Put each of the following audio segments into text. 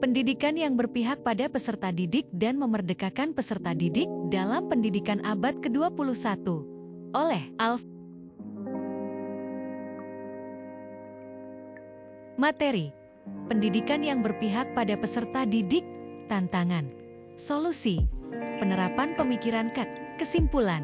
Pendidikan yang berpihak pada peserta didik dan memerdekakan peserta didik dalam pendidikan abad ke-21 oleh Alf. Materi: pendidikan yang berpihak pada peserta didik, tantangan, solusi, penerapan pemikiran kesimpulan.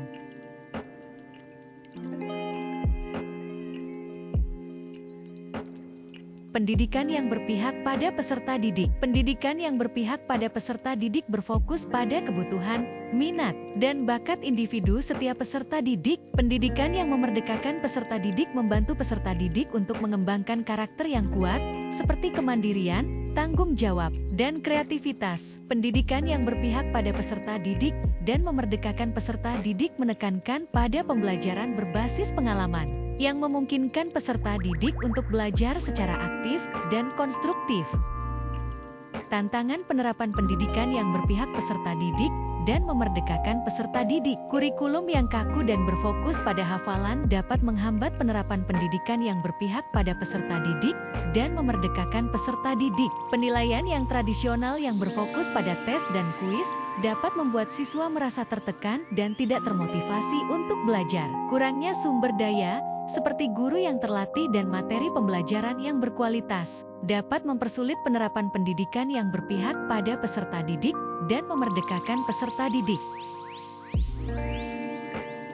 Pendidikan yang berpihak pada peserta didik. Pendidikan yang berpihak pada peserta didik berfokus pada kebutuhan, minat, dan bakat individu setiap peserta didik. Pendidikan yang memerdekakan peserta didik membantu peserta didik untuk mengembangkan karakter yang kuat, seperti kemandirian, tanggung jawab, dan kreativitas. Pendidikan yang berpihak pada peserta didik dan memerdekakan peserta didik menekankan pada pembelajaran berbasis pengalaman, yang memungkinkan peserta didik untuk belajar secara aktif dan konstruktif. Tantangan penerapan pendidikan yang berpihak peserta didik dan memerdekakan peserta didik. Kurikulum yang kaku dan berfokus pada hafalan dapat menghambat penerapan pendidikan yang berpihak pada peserta didik dan memerdekakan peserta didik. Penilaian yang tradisional yang berfokus pada tes dan kuis dapat membuat siswa merasa tertekan dan tidak termotivasi untuk belajar. Kurangnya sumber daya, seperti guru yang terlatih dan materi pembelajaran yang berkualitas, dapat mempersulit penerapan pendidikan yang berpihak pada peserta didik dan memerdekakan peserta didik.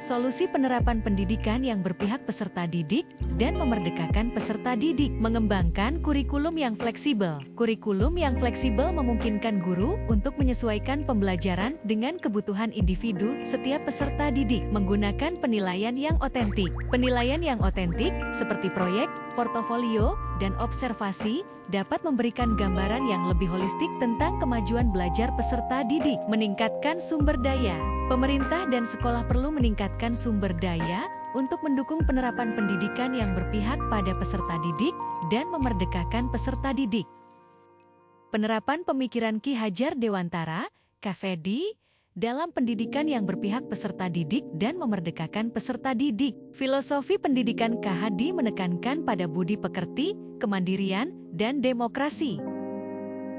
Solusi penerapan pendidikan yang berpihak peserta didik dan memerdekakan peserta didik. Mengembangkan kurikulum yang fleksibel. Kurikulum yang fleksibel memungkinkan guru untuk menyesuaikan pembelajaran dengan kebutuhan individu setiap peserta didik. Menggunakan penilaian yang otentik. Penilaian yang otentik, seperti proyek, portofolio, dan observasi, dapat memberikan gambaran yang lebih holistik tentang kemajuan belajar peserta didik. Meningkatkan sumber daya. Pemerintah dan sekolah perlu meningkatkan sumber daya untuk mendukung penerapan pendidikan yang berpihak pada peserta didik dan memerdekakan peserta didik. Penerapan pemikiran Ki Hajar Dewantara, KFD, dalam pendidikan yang berpihak peserta didik dan memerdekakan peserta didik. Filosofi pendidikan KHD menekankan pada budi pekerti, kemandirian, dan demokrasi.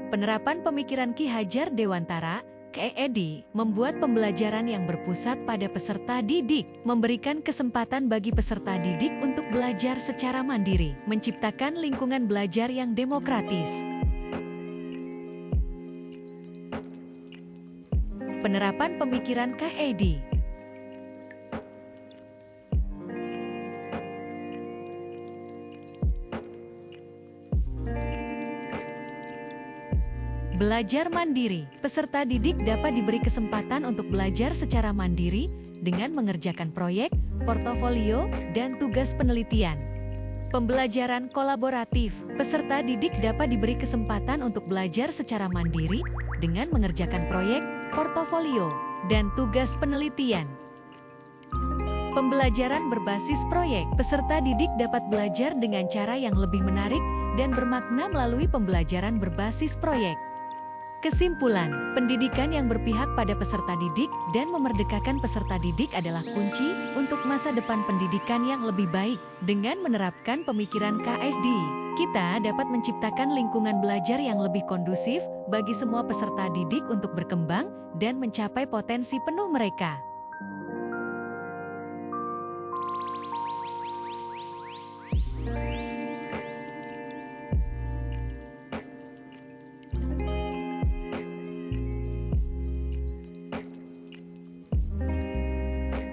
Penerapan pemikiran Ki Hajar Dewantara, KED, membuat pembelajaran yang berpusat pada peserta didik, memberikan kesempatan bagi peserta didik untuk belajar secara mandiri, menciptakan lingkungan belajar yang demokratis. Penerapan pemikiran KED. Belajar mandiri. Peserta didik dapat diberi kesempatan untuk belajar secara mandiri dengan mengerjakan proyek, portofolio, dan tugas penelitian. Pembelajaran kolaboratif. Peserta didik dapat diberi kesempatan untuk belajar secara mandiri dengan mengerjakan proyek, portofolio, dan tugas penelitian. Pembelajaran berbasis proyek. Peserta didik dapat belajar dengan cara yang lebih menarik dan bermakna melalui pembelajaran berbasis proyek. Kesimpulan, pendidikan yang berpihak pada peserta didik dan memerdekakan peserta didik adalah kunci untuk masa depan pendidikan yang lebih baik. Dengan menerapkan pemikiran KSD, kita dapat menciptakan lingkungan belajar yang lebih kondusif bagi semua peserta didik untuk berkembang dan mencapai potensi penuh mereka.